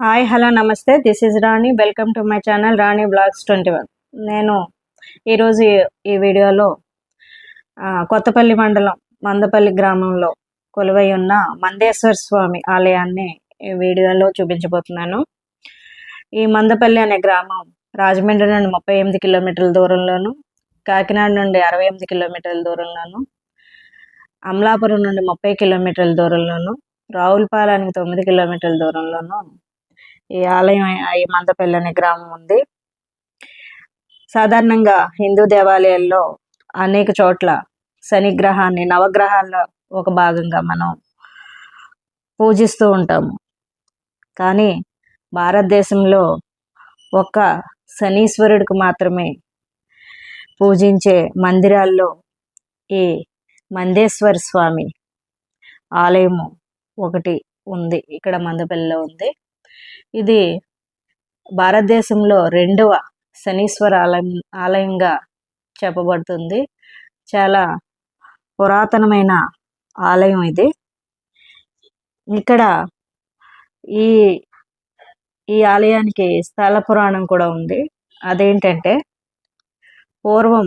Hi hello నమస్తే, this is Rani. Welcome to my channel Rani vlogs 21. నేను ఈరోజు ఈ వీడియోలో కొత్తపల్లి మండలం మందపల్లి గ్రామంలో కొలువై ఉన్న మందేశ్వర స్వామి ఆలయాన్ని ఈ వీడియోలో చూపించబోతున్నాను. ఈ మందపల్లి అనే గ్రామం రాజమండ్రి నుండి 38 కిలోమీటర్ల దూరంలోను, కాకినాడ నుండి 68 కిలోమీటర్ల దూరంలోను, అమలాపురం నుండి 30 కిలోమీటర్ల దూరంలోను, రావులపాలెనికి 9 కిలోమీటర్ల దూరంలోను ఈ ఆలయం, ఈ మందపల్లి అనే గ్రామం ఉంది. సాధారణంగా హిందూ దేవాలయాల్లో అనేక చోట్ల శనిగ్రహాన్ని నవగ్రహాల్లో ఒక భాగంగా మనం పూజిస్తూ ఉంటాము. కానీ భారతదేశంలో ఒక్క శనీశ్వరుడికి మాత్రమే పూజించే మందిరాల్లో ఈ మందేశ్వర స్వామి ఆలయము ఒకటి ఉంది, ఇక్కడ మందపల్లిలో ఉంది. ఇది భారతదేశంలో 2వ శనీశ్వర ఆలయంగా చెప్పబడుతుంది. చాలా పురాతనమైన ఆలయం ఇది. ఇక్కడ ఈ ఈ ఆలయానికి స్థల పురాణం కూడా ఉంది. అదేంటంటే, పూర్వం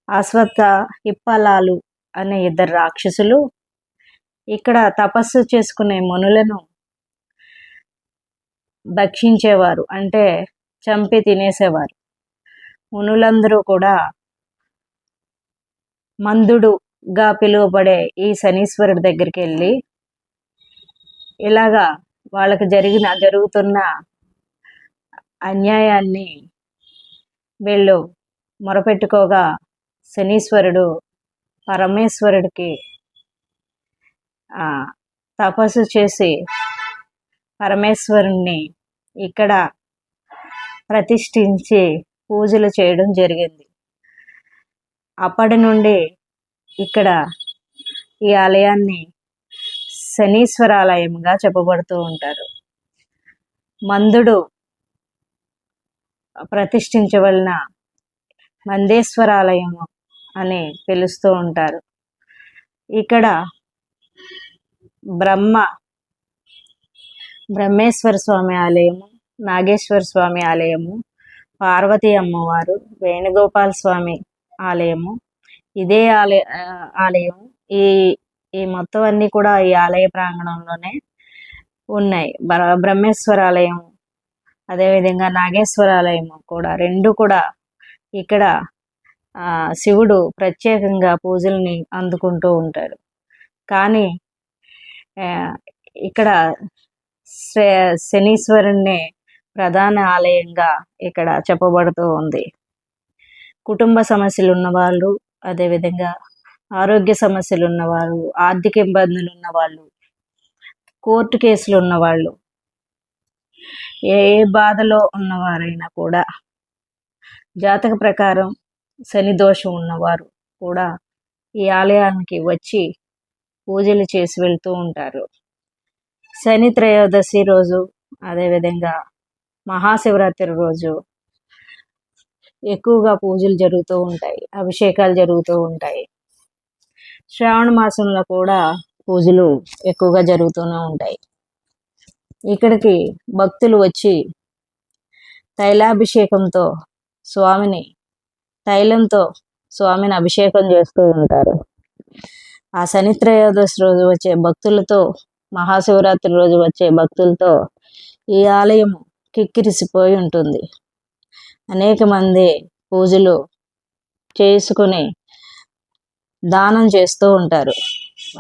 అశ్వత్థ హిప్పలాలు అనే 2 రాక్షసులు ఇక్కడ తపస్సు చేసుకునే మునులను భక్షించేవారు, అంటే చంపి తినేసేవారు. మునులందరూ కూడా మందుడుగా పిలువబడే ఈ శనీశ్వరుడి దగ్గరికి వెళ్ళి ఇలాగా వాళ్ళకి జరుగుతున్న అన్యాయాన్ని వీళ్ళు మొరపెట్టుకోగా శనీశ్వరుడు పరమేశ్వరుడికి తపస్సు చేసి పరమేశ్వరుణ్ణి ఇక్కడ ప్రతిష్ఠించి పూజలు చేయడం జరిగింది. అప్పటి నుండి ఇక్కడ ఈ ఆలయాన్ని శనీశ్వర ఆలయంగా చెప్పబడుతూ ఉంటారు. మందుడు ప్రతిష్ఠించవలన మందేశ్వర ఆలయము అని పిలుస్తూ ఉంటారు. ఇక్కడ బ్రహ్మేశ్వర స్వామి ఆలయము, నాగేశ్వర స్వామి ఆలయము, పార్వతీ అమ్మవారు, వేణుగోపాల స్వామి ఆలయము, ఇదే ఆలయం ఈ మొత్తం అన్నీ కూడా ఈ ఆలయ ప్రాంగణంలోనే ఉన్నాయి. బ్రహ్మేశ్వర ఆలయం, అదేవిధంగా నాగేశ్వర ఆలయం కూడా, 2 కూడా ఇక్కడ శివుడు ప్రత్యేకంగా పూజల్ని అందుకుంటూ ఉంటాడు. కానీ ఇక్కడ శనీశ్వరుణ్ణి ప్రధాన ఆలయంగా ఇక్కడ చెప్పబడుతూ ఉంది. కుటుంబ సమస్యలు ఉన్నవాళ్ళు, అదేవిధంగా ఆరోగ్య సమస్యలు ఉన్నవాళ్ళు, ఆర్థిక ఇబ్బందులు ఉన్నవాళ్ళు, కోర్టు కేసులు ఉన్నవాళ్ళు, ఏ బాధలో ఉన్నవారైనా కూడా, జాతక ప్రకారం శని దోషం ఉన్నవారు కూడా ఈ ఆలయానికి వచ్చి పూజలు చేసి వెళ్తూ ఉంటారు. శని త్రయోదశి రోజు, అదేవిధంగా మహాశివరాత్రి రోజు ఎక్కువగా పూజలు జరుగుతూ ఉంటాయి, అభిషేకాలు జరుగుతూ ఉంటాయి. శ్రావణ మాసంలో కూడా పూజలు ఎక్కువగా జరుగుతూనే ఉంటాయి. ఇక్కడికి భక్తులు వచ్చి తైలాభిషేకంతో తైలంతో స్వామిని అభిషేకం చేస్తూ ఉంటారు. ఆ శని త్రయోదశి రోజు వచ్చే భక్తులతో, మహాశివరాత్రి రోజు వచ్చే భక్తులతో ఈ ఆలయం కిక్కిరిసిపోయి ఉంటుంది. అనేక మంది పూజలు చేసుకుని దానం చేస్తూ ఉంటారు.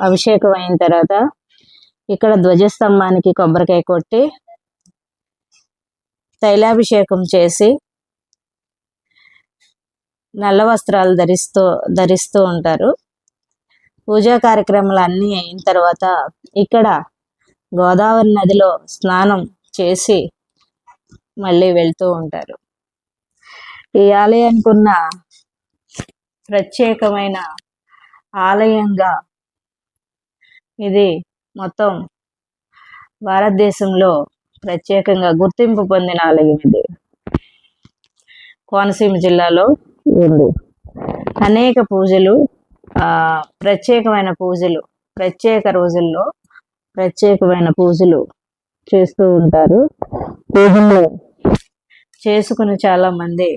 అభిషేకం అయిన తర్వాత ఇక్కడ ధ్వజస్తంభానికి కొబ్బరికాయ కొట్టి తైలాభిషేకం చేసి నల్ల వస్త్రాలు ధరిస్తూ ఉంటారు. పూజా కార్యక్రమాలు అన్నీ అయిన తర్వాత ఇక్కడ గోదావరి నదిలో స్నానం చేసి మళ్ళీ వెళ్తూ ఉంటారు. ఈ ఆలయానికి ఉన్న ప్రత్యేకమైన ఆలయంగా ఇది మొత్తం భారతదేశంలో ప్రత్యేకంగా గుర్తింపు పొందిన ఆలయం. ఇది కోనసీమ జిల్లాలో ఉంది. అనేక పూజలు, ప్రత్యేకమైన పూజలు, ప్రత్యేక రోజుల్లో ప్రత్యేకమైన పూజలు చేస్తూ ఉంటారు. పూజలు చేసుకుని చాలామంది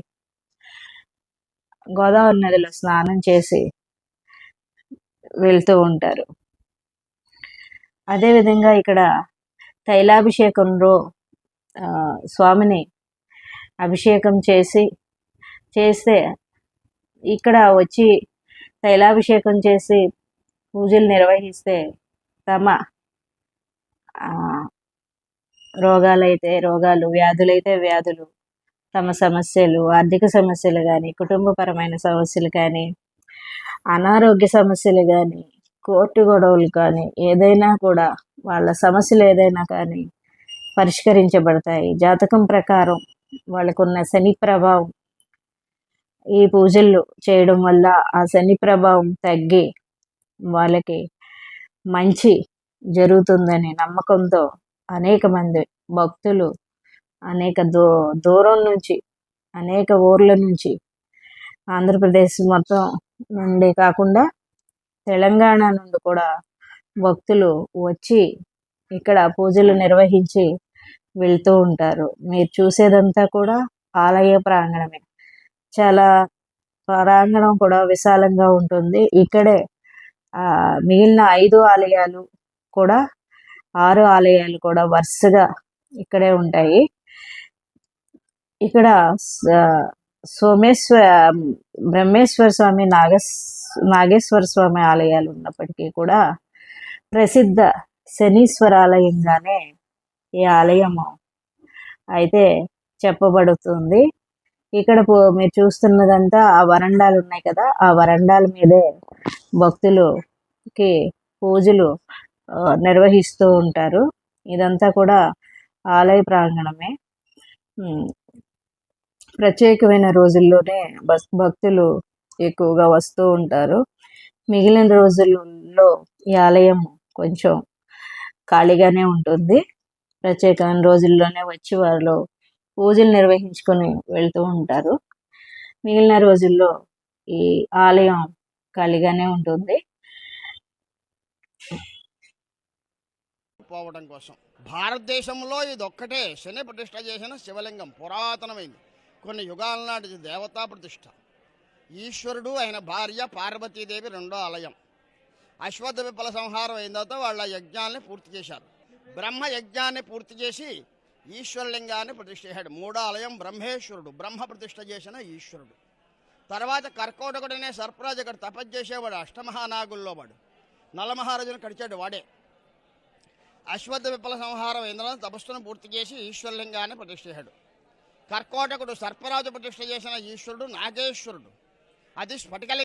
గోదావరి నదిలో స్నానం చేసి వెళ్తూ ఉంటారు. అదేవిధంగా ఇక్కడ తైలాభిషేకంలో స్వామిని అభిషేకం చేస్తే ఇక్కడ వచ్చి తైలాభిషేకం చేసి పూజలు నిర్వహిస్తే తమ రోగాలు, వ్యాధులైతే వ్యాధులు, తమ సమస్యలు, ఆర్థిక సమస్యలు కానీ, కుటుంబపరమైన సమస్యలు కానీ, అనారోగ్య సమస్యలు కానీ, కోర్టు గొడవలు కానీ, ఏదైనా కూడా వాళ్ళ సమస్యలు ఏదైనా కానీ పరిష్కరించబడతాయి. జాతకం ప్రకారం వాళ్ళకున్న శని ప్రభావం ఈ పూజలు చేయడం వల్ల ఆ శని ప్రభావం తగ్గి వాళ్ళకి మంచి జరుగుతుందని నమ్మకంతో అనేక మంది భక్తులు అనేక దూరం నుంచి, అనేక ఊర్ల నుంచి, ఆంధ్రప్రదేశ్ మొత్తం నుండి కాకుండా తెలంగాణ నుండి కూడా భక్తులు వచ్చి ఇక్కడ పూజలు నిర్వహించి వెళ్తూ ఉంటారు. మీరు చూసేదంతా కూడా ఆలయ ప్రాంగణమే. చాలా ప్రాంగణం కూడా విశాలంగా ఉంటుంది. ఇక్కడే మిగిలిన 5 ఆలయాలు కూడా 6 ఆలయాలు కూడా వరుసగా ఇక్కడే ఉంటాయి. ఇక్కడ బ్రహ్మేశ్వర స్వామి, నాగేశ్వర స్వామి ఆలయాలు ఉన్నప్పటికీ కూడా ప్రసిద్ధ శనీశ్వర ఆలయంగానే ఈ ఆలయము అయితే చెప్పబడుతుంది. ఇక్కడ మీరు చూస్తున్నదంతా ఆ వరండాలు ఉన్నాయి కదా, ఆ వరండాల మీదే భక్తులకి పూజలు నిర్వహిస్తూ ఉంటారు. ఇదంతా కూడా ఆలయ ప్రాంగణమే. ప్రత్యేకమైన రోజుల్లోనే భక్తులు ఎక్కువగా వస్తూ ఉంటారు. మిగిలిన రోజుల్లో ఈ ఆలయం కొంచెం ఖాళీగానే ఉంటుంది. ప్రత్యేకమైన రోజుల్లోనే వచ్చి వాళ్ళు పూజలు నిర్వహించుకొని వెళ్తూ ఉంటారు. మిగిలిన రోజుల్లో ఈ ఆలయం ఖాళీగానే ఉంటుంది. పోవడం కోసం భారతదేశంలో ఇదొక్కటే శని ప్రతిష్ఠ చేసిన శివలింగం. పురాతనమైంది, కొన్ని యుగాల నాటిది దేవతా ప్రతిష్ఠ. ఈశ్వరుడు ఆయన భార్య పార్వతీదేవి రెండో ఆలయం. అశ్వత్థ విప్లవ సంహారం అయిన తర్వాత వాళ్ళ యజ్ఞాన్ని పూర్తి చేశారు. బ్రహ్మ యజ్ఞాన్ని పూర్తి చేసి ఈశ్వరలింగాన్ని ప్రతిష్ఠ చేశాడు. మూడో ఆలయం బ్రహ్మేశ్వరుడు, బ్రహ్మ ప్రతిష్ఠ చేసిన ఈశ్వరుడు. తర్వాత కర్కోటకుడనే సర్పరాజు ఇక్కడ తపస్సు చేసేవాడు, అష్టమహానాగుల్లో వాడు. నలమహారాజును కడిచాడు వాడే. అశ్వత్థ విప్లవ సంహారం అయిన తపస్సును పూర్తి చేసి ఈశ్వరలింగాన్ని ప్రతిష్ఠ చేశాడు. కర్కోటకుడు సర్పరాజు ప్రతిష్ఠ చేసిన ఈశ్వరుడు నాగేశ్వరుడు. అది స్ఫటికలింగం.